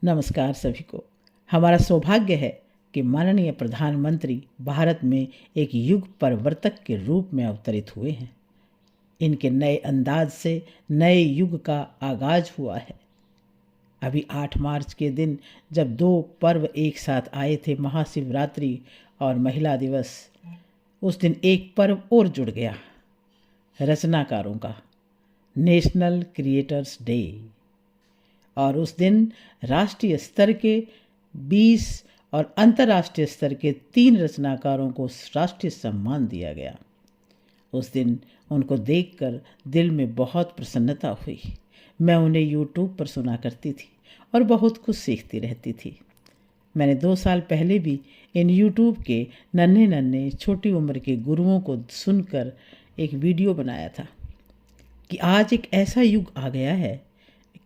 नमस्कार सभी को। हमारा सौभाग्य है कि माननीय प्रधानमंत्री भारत में एक युग परिवर्तक के रूप में अवतरित हुए हैं। इनके नए अंदाज से नए युग का आगाज हुआ है। अभी 8 मार्च के दिन जब 2 पर्व एक साथ आए थे, महाशिवरात्रि और महिला दिवस, उस दिन एक पर्व और जुड़ गया, रचनाकारों का नेशनल क्रिएटर्स डे। और उस दिन राष्ट्रीय स्तर के 20 और अंतर्राष्ट्रीय स्तर के 3 रचनाकारों को राष्ट्रीय सम्मान दिया गया। उस दिन उनको देखकर दिल में बहुत प्रसन्नता हुई। मैं उन्हें यूट्यूब पर सुना करती थी और बहुत कुछ सीखती रहती थी। मैंने 2 साल पहले भी इन यूट्यूब के नन्हे नन्हे छोटी उम्र के गुरुओं को सुनकर एक वीडियो बनाया था कि आज एक ऐसा युग आ गया है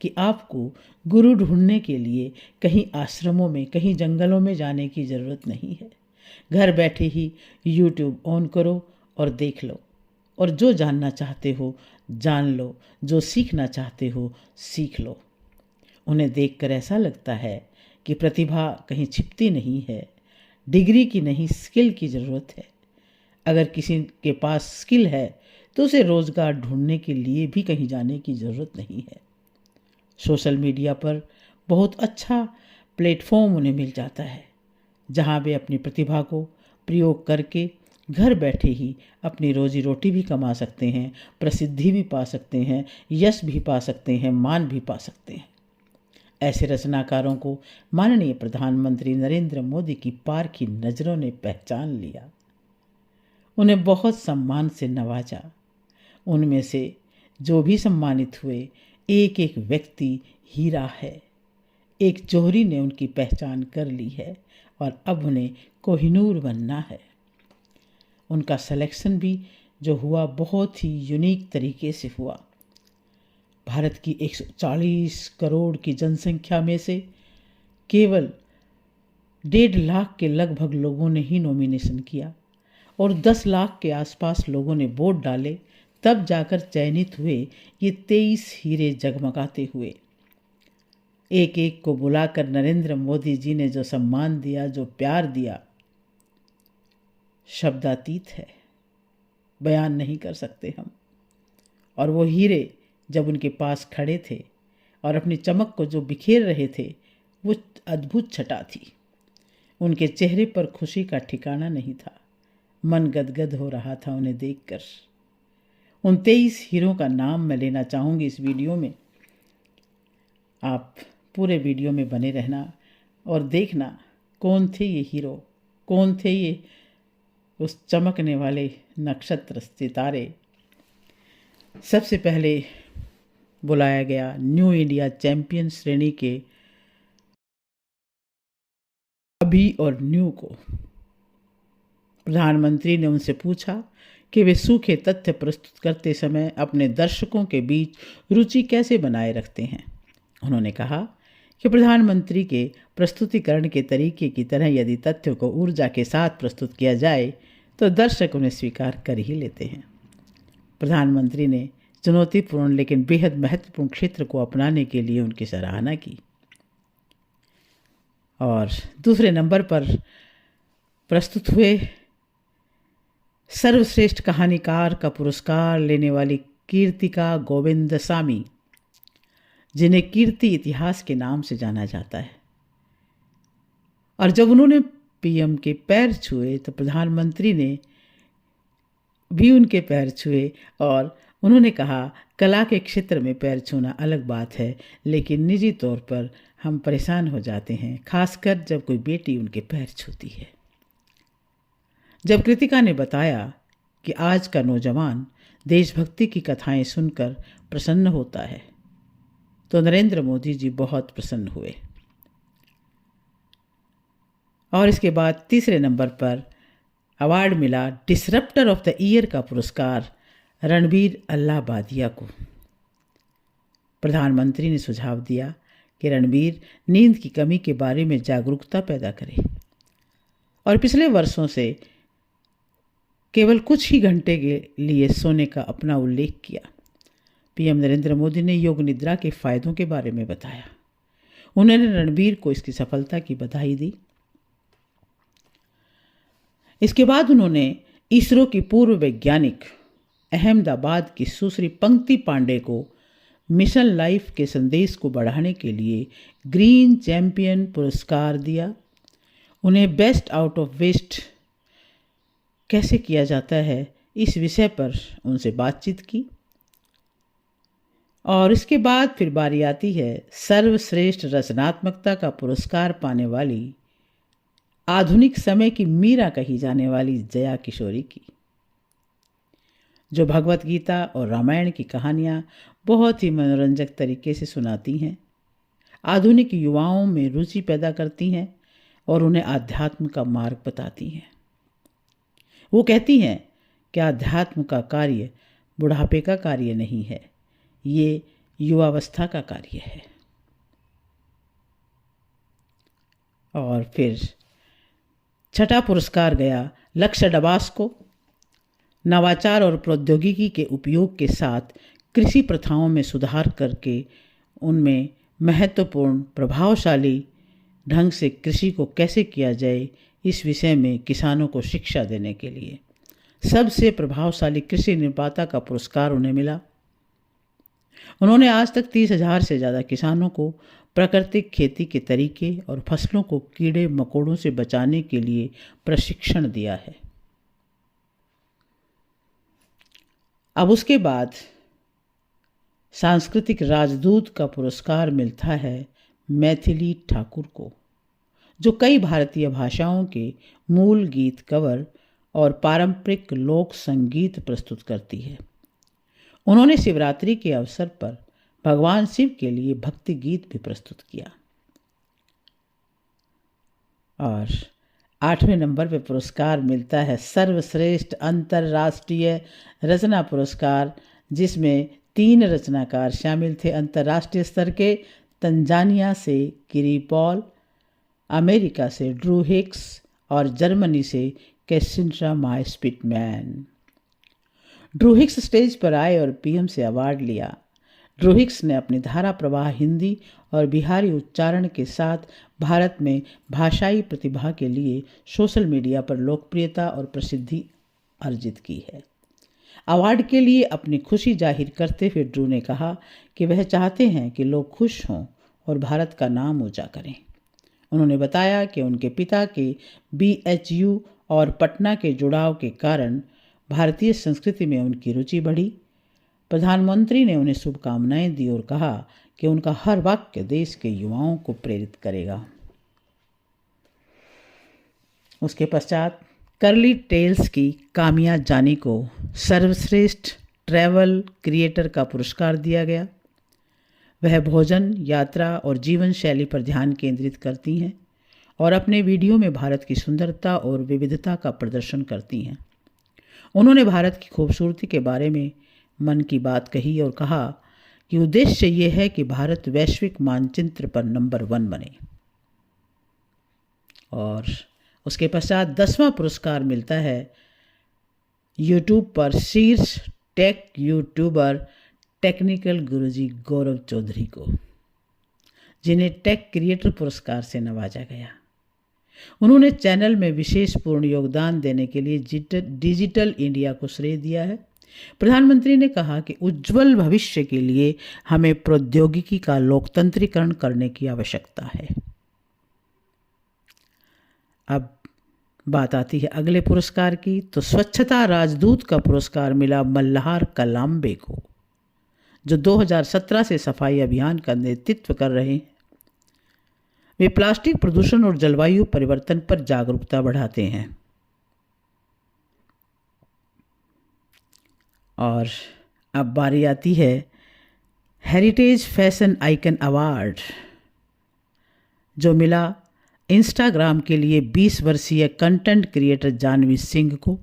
कि आपको गुरु ढूंढने के लिए कहीं आश्रमों में, कहीं जंगलों में जाने की ज़रूरत नहीं है। घर बैठे ही यूट्यूब ऑन करो और देख लो, और जो जानना चाहते हो जान लो, जो सीखना चाहते हो सीख लो। उन्हें देखकर ऐसा लगता है कि प्रतिभा कहीं छिपती नहीं है, डिग्री की नहीं, स्किल की ज़रूरत है। अगर किसी के पास स्किल है तो उसे रोज़गार ढूंढने के लिए भी कहीं जाने की ज़रूरत नहीं है। सोशल मीडिया पर बहुत अच्छा प्लेटफॉर्म उन्हें मिल जाता है, जहां वे अपनी प्रतिभा को प्रयोग करके घर बैठे ही अपनी रोजी रोटी भी कमा सकते हैं, प्रसिद्धि भी पा सकते हैं, यश भी पा सकते हैं, मान भी पा सकते हैं। ऐसे रचनाकारों को माननीय प्रधानमंत्री नरेंद्र मोदी की पार की नज़रों ने पहचान लिया, उन्हें बहुत सम्मान से नवाजा। उनमें से जो भी सम्मानित हुए, एक एक व्यक्ति हीरा है। एक जौहरी ने उनकी पहचान कर ली है और अब उन्हें कोहिनूर बनना है। उनका सिलेक्शन भी जो हुआ बहुत ही यूनिक तरीके से हुआ। भारत की 140 करोड़ की जनसंख्या में से केवल 1.5 लाख के लगभग लोगों ने ही नॉमिनेशन किया और 10 लाख के आसपास लोगों ने वोट डाले, तब जाकर चयनित हुए ये 23 हीरे जगमगाते हुए। एक एक को बुलाकर नरेंद्र मोदी जी ने जो सम्मान दिया, जो प्यार दिया, शब्दातीत है, बयान नहीं कर सकते हम। और वो हीरे जब उनके पास खड़े थे और अपनी चमक को जो बिखेर रहे थे, वो अद्भुत छटा थी। उनके चेहरे पर खुशी का ठिकाना नहीं था, मन गदगद हो रहा था उन्हें देखकर। उन 23 हीरों का नाम मैं लेना चाहूँगी इस वीडियो में। आप पूरे वीडियो में बने रहना और देखना कौन थे ये हीरो, कौन थे ये उस चमकने वाले नक्षत्र सितारे। सबसे पहले बुलाया गया न्यू इंडिया चैंपियन श्रेणी के अभी और न्यू को। प्रधानमंत्री ने उनसे पूछा कि वे सूखे तथ्य प्रस्तुत करते समय अपने दर्शकों के बीच रुचि कैसे बनाए रखते हैं। उन्होंने कहा कि प्रधानमंत्री के प्रस्तुतिकरण के तरीके की तरह यदि तथ्यों को ऊर्जा के साथ प्रस्तुत किया जाए तो दर्शक उन्हें स्वीकार कर ही लेते हैं। प्रधानमंत्री ने चुनौतीपूर्ण लेकिन बेहद महत्वपूर्ण क्षेत्र को अपनाने के लिए उनकी सराहना की। और दूसरे नंबर पर प्रस्तुत हुए सर्वश्रेष्ठ कहानीकार का पुरस्कार लेने वाली कीर्तिका गोविंदसामी, जिन्हें कीर्ति इतिहास के नाम से जाना जाता है। और जब उन्होंने पीएम के पैर छुए तो प्रधानमंत्री ने भी उनके पैर छुए और उन्होंने कहा, कला के क्षेत्र में पैर छूना अलग बात है, लेकिन निजी तौर पर हम परेशान हो जाते हैं, खासकर जब कोई बेटी उनके पैर छूती है। जब कृतिका ने बताया कि आज का नौजवान देशभक्ति की कथाएं सुनकर प्रसन्न होता है, तो नरेंद्र मोदी जी बहुत प्रसन्न हुए। और इसके बाद तीसरे नंबर पर अवार्ड मिला डिसरप्टर ऑफ द ईयर का पुरस्कार रणबीर अल्लाबादिया को। प्रधानमंत्री ने सुझाव दिया कि रणबीर नींद की कमी के बारे में जागरूकता पैदा करे और पिछले वर्षों से केवल कुछ ही घंटे के लिए सोने का अपना उल्लेख किया। पीएम नरेंद्र मोदी ने योग निद्रा के फायदों के बारे में बताया। उन्होंने रणबीर को इसकी सफलता की बधाई दी। इसके बाद उन्होंने इसरो की पूर्व वैज्ञानिक अहमदाबाद की सुश्री पंक्ति पांडे को मिशन लाइफ के संदेश को बढ़ाने के लिए ग्रीन चैंपियन पुरस्कार दिया। उन्हें बेस्ट आउट ऑफ वेस्ट कैसे किया जाता है इस विषय पर उनसे बातचीत की। और इसके बाद फिर बारी आती है सर्वश्रेष्ठ रचनात्मकता का पुरस्कार पाने वाली आधुनिक समय की मीरा कही जाने वाली जया किशोरी की, जो भगवत गीता और रामायण की कहानियाँ बहुत ही मनोरंजक तरीके से सुनाती हैं, आधुनिक युवाओं में रुचि पैदा करती हैं और उन्हें आध्यात्म का मार्ग बताती हैं। वो कहती हैं कि आध्यात्म का कार्य बुढ़ापे का कार्य नहीं है, ये युवावस्था का कार्य है। और फिर छठा पुरस्कार गया लक्ष्य डबास को। नवाचार और प्रौद्योगिकी के उपयोग के साथ कृषि प्रथाओं में सुधार करके उनमें महत्वपूर्ण प्रभावशाली ढंग से कृषि को कैसे किया जाए इस विषय में किसानों को शिक्षा देने के लिए सबसे प्रभावशाली कृषि निर्माता का पुरस्कार उन्हें मिला। उन्होंने आज तक 30,000 से ज़्यादा किसानों को प्राकृतिक खेती के तरीके और फसलों को कीड़े मकोड़ों से बचाने के लिए प्रशिक्षण दिया है। अब उसके बाद सांस्कृतिक राजदूत का पुरस्कार मिलता है मैथिली ठाकुर को, जो कई भारतीय भाषाओं के मूल गीत कवर और पारंपरिक लोक संगीत प्रस्तुत करती है। उन्होंने शिवरात्रि के अवसर पर भगवान शिव के लिए भक्ति गीत भी प्रस्तुत किया। और 8वें नंबर पर पुरस्कार मिलता है सर्वश्रेष्ठ अंतर्राष्ट्रीय रचना पुरस्कार, जिसमें 3 रचनाकार शामिल थे। अंतर्राष्ट्रीय स्तर के तंजानिया से किरी पॉल, अमेरिका से ड्रू हिक्स और जर्मनी से कैसिंड्रा my Spittmann. Drew Hicks stage पर आए और पीएम से अवार्ड लिया। ड्रू हिक्स ने अपनी धारा प्रवाह हिंदी और बिहारी उच्चारण के साथ भारत में भाषाई प्रतिभा के लिए सोशल मीडिया पर लोकप्रियता और प्रसिद्धि अर्जित की है। अवार्ड के लिए अपनी खुशी जाहिर करते हुए ड्रू ने कहा कि वह चाहते हैं कि लोग खुश हों और भारत का नाम ऊंचा करें। उन्होंने बताया कि उनके पिता के BHU और पटना के जुड़ाव के कारण भारतीय संस्कृति में उनकी रुचि बढ़ी। प्रधानमंत्री ने उन्हें शुभकामनाएं दी और कहा कि उनका हर वाक्य देश के युवाओं को प्रेरित करेगा। उसके पश्चात कर्ली टेल्स की कामिया जानी को सर्वश्रेष्ठ ट्रैवल क्रिएटर का पुरस्कार दिया गया। वह भोजन, यात्रा और जीवन शैली पर ध्यान केंद्रित करती हैं और अपने वीडियो में भारत की सुंदरता और विविधता का प्रदर्शन करती हैं। उन्होंने भारत की खूबसूरती के बारे में मन की बात कही और कहा कि उद्देश्य ये है कि भारत वैश्विक मानचित्र पर नंबर 1 बने। और उसके पश्चात 10वां पुरस्कार मिलता है यूट्यूब पर शीर्ष टेक यूट्यूबर टेक्निकल गुरुजी गौरव चौधरी को, जिन्हें टेक क्रिएटर पुरस्कार से नवाजा गया। उन्होंने चैनल में विशेष पूर्ण योगदान देने के लिए डिजिटल इंडिया को श्रेय दिया है। प्रधानमंत्री ने कहा कि उज्जवल भविष्य के लिए हमें प्रौद्योगिकी का लोकतंत्रीकरण करने की आवश्यकता है। अब बात आती है अगले पुरस्कार की, तो स्वच्छता राजदूत का पुरस्कार मिला मल्हार कलाम्बे को, जो 2017 से सफाई अभियान का नेतृत्व कर रहे हैं। वे प्लास्टिक प्रदूषण और जलवायु परिवर्तन पर जागरूकता बढ़ाते हैं। और अब बारी आती है हेरिटेज फैशन आइकन अवार्ड, जो मिला इंस्टाग्राम के लिए 20 वर्षीय कंटेंट क्रिएटर जानवी सिंह को,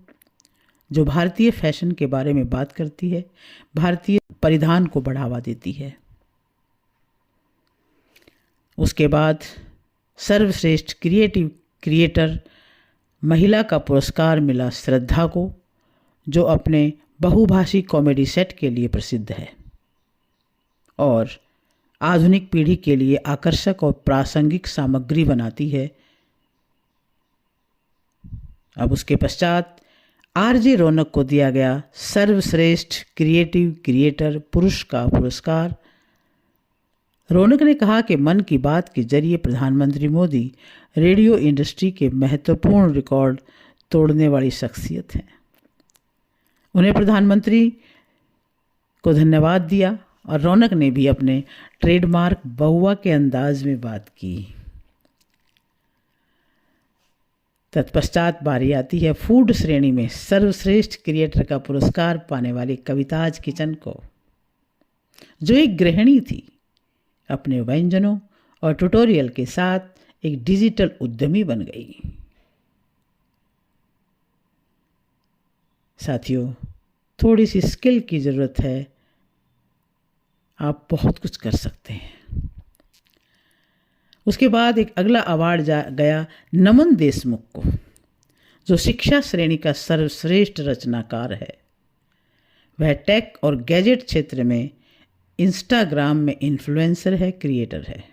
जो भारतीय फैशन के बारे में बात करती है, भारतीय परिधान को बढ़ावा देती है। उसके बाद सर्वश्रेष्ठ क्रिएटिव क्रिएटर महिला का पुरस्कार मिला श्रद्धा को, जो अपने बहुभाषी कॉमेडी सेट के लिए प्रसिद्ध है। और आधुनिक पीढ़ी के लिए आकर्षक और प्रासंगिक सामग्री बनाती है। अब उसके पश्चात आरजे रौनक को दिया गया सर्वश्रेष्ठ क्रिएटिव क्रिएटर पुरुष का पुरस्कार। रौनक ने कहा कि मन की बात के जरिए प्रधानमंत्री मोदी रेडियो इंडस्ट्री के महत्वपूर्ण रिकॉर्ड तोड़ने वाली शख्सियत हैं। उन्हें प्रधानमंत्री को धन्यवाद दिया और रौनक ने भी अपने ट्रेडमार्क बहुआ के अंदाज में बात की। तत्पश्चात बारी आती है फूड श्रेणी में सर्वश्रेष्ठ क्रिएटर का पुरस्कार पाने वाली कविताज किचन को, जो एक गृहिणी थी। अपने व्यंजनों और ट्यूटोरियल के साथ एक डिजिटल उद्यमी बन गई। साथियों, थोड़ी सी स्किल की ज़रूरत है, आप बहुत कुछ कर सकते हैं। उसके बाद एक अगला अवार्ड गया नमन देशमुख को, जो शिक्षा श्रेणी का सर्वश्रेष्ठ रचनाकार है। वह टेक और गैजेट क्षेत्र में इंस्टाग्राम में इन्फ्लुएंसर है, क्रिएटर है।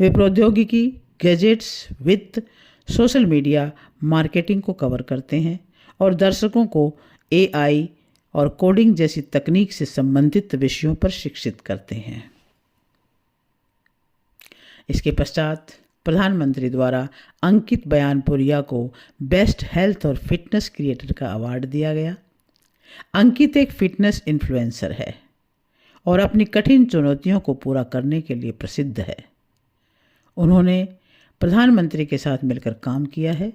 वे प्रौद्योगिकी, गैजेट्स, वित्त, सोशल मीडिया मार्केटिंग को कवर करते हैं और दर्शकों को एआई और कोडिंग जैसी तकनीक से संबंधित विषयों पर शिक्षित करते हैं। इसके पश्चात प्रधानमंत्री द्वारा अंकित बयानपुरिया को बेस्ट हेल्थ और फिटनेस क्रिएटर का अवार्ड दिया गया। अंकित एक फिटनेस इन्फ्लुएंसर है और अपनी कठिन चुनौतियों को पूरा करने के लिए प्रसिद्ध है। उन्होंने प्रधानमंत्री के साथ मिलकर काम किया है।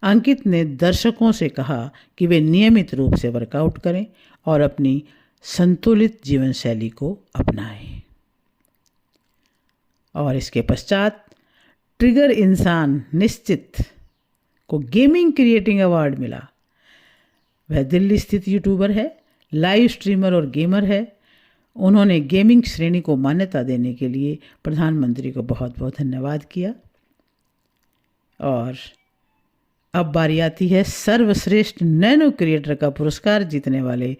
अंकित ने दर्शकों से कहा कि वे नियमित रूप से वर्कआउट करें और अपनी संतुलित जीवन शैली को अपनाएं। और इसके पश्चात ट्रिगर इंसान निश्चित को गेमिंग क्रिएटिंग अवार्ड मिला। वह दिल्ली स्थित यूट्यूबर है, लाइव स्ट्रीमर और गेमर है। उन्होंने गेमिंग श्रेणी को मान्यता देने के लिए प्रधानमंत्री को बहुत बहुत धन्यवाद किया। और अब बारी आती है सर्वश्रेष्ठ नैनो क्रिएटर का पुरस्कार जीतने वाले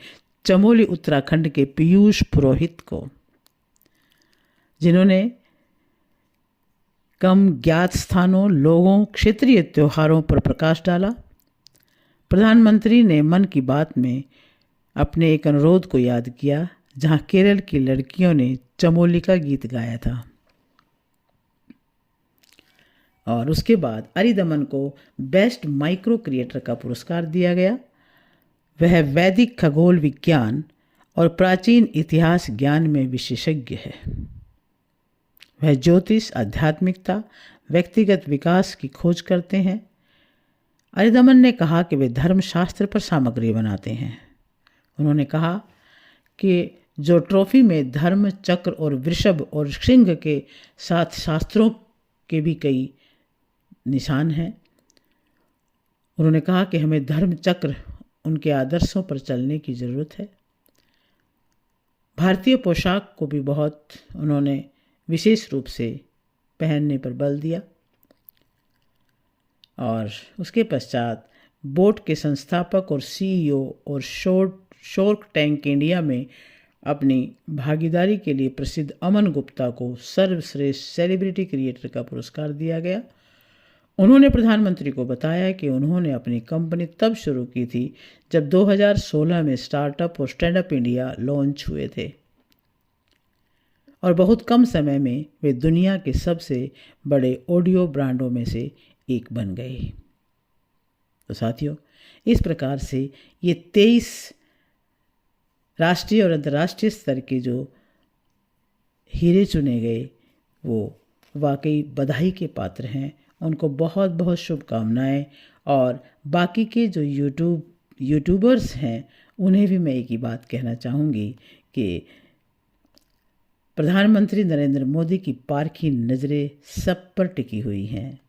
चमोली उत्तराखंड के पीयूष पुरोहित को, जिन्होंने कम ज्ञात स्थानों, लोगों, क्षेत्रीय त्योहारों पर प्रकाश डाला। प्रधानमंत्री ने मन की बात में अपने एक अनुरोध को याद किया, जहां केरल की लड़कियों ने चमोली का गीत गाया था। और उसके बाद अरिदमन को बेस्ट माइक्रो क्रिएटर का पुरस्कार दिया गया। वह वैदिक खगोल विज्ञान और प्राचीन इतिहास ज्ञान में विशेषज्ञ है। वह ज्योतिष, आध्यात्मिकता, व्यक्तिगत विकास की खोज करते हैं। अरिदमन ने कहा कि वे धर्मशास्त्र पर सामग्री बनाते हैं। उन्होंने कहा कि जो ट्रॉफी में धर्म चक्र और वृषभ और सिंह के साथ शास्त्रों के भी कई निशान हैं। उन्होंने कहा कि हमें धर्म चक्र, उनके आदर्शों पर चलने की ज़रूरत है। भारतीय पोशाक को भी बहुत उन्होंने विशेष रूप से पहनने पर बल दिया। और उसके पश्चात बोट के संस्थापक और सीईओ और शार्क टैंक इंडिया में अपनी भागीदारी के लिए प्रसिद्ध अमन गुप्ता को सर्वश्रेष्ठ सेलिब्रिटी क्रिएटर का पुरस्कार दिया गया। उन्होंने प्रधानमंत्री को बताया कि उन्होंने अपनी कंपनी तब शुरू की थी जब 2016 में स्टार्टअप और स्टैंड अप इंडिया लॉन्च हुए थे और बहुत कम समय में वे दुनिया के सबसे बड़े ऑडियो ब्रांडों में से एक बन गए। तो साथियों, इस प्रकार से ये 23 राष्ट्रीय और अंतर्राष्ट्रीय स्तर के जो हीरे चुने गए वो वाकई बधाई के पात्र हैं। उनको बहुत बहुत शुभकामनाएं। और बाकी के जो यूट्यूबर्स हैं उन्हें भी मैं एक ही बात कहना चाहूँगी कि प्रधानमंत्री नरेंद्र मोदी की पारखी नज़रें सब पर टिकी हुई हैं।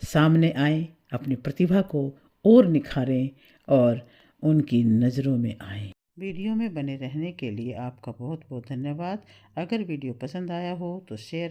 सामने आएं, अपनी प्रतिभा को और निखारें और उनकी नज़रों में आएं। वीडियो में बने रहने के लिए आपका बहुत बहुत धन्यवाद। अगर वीडियो पसंद आया हो तो शेयर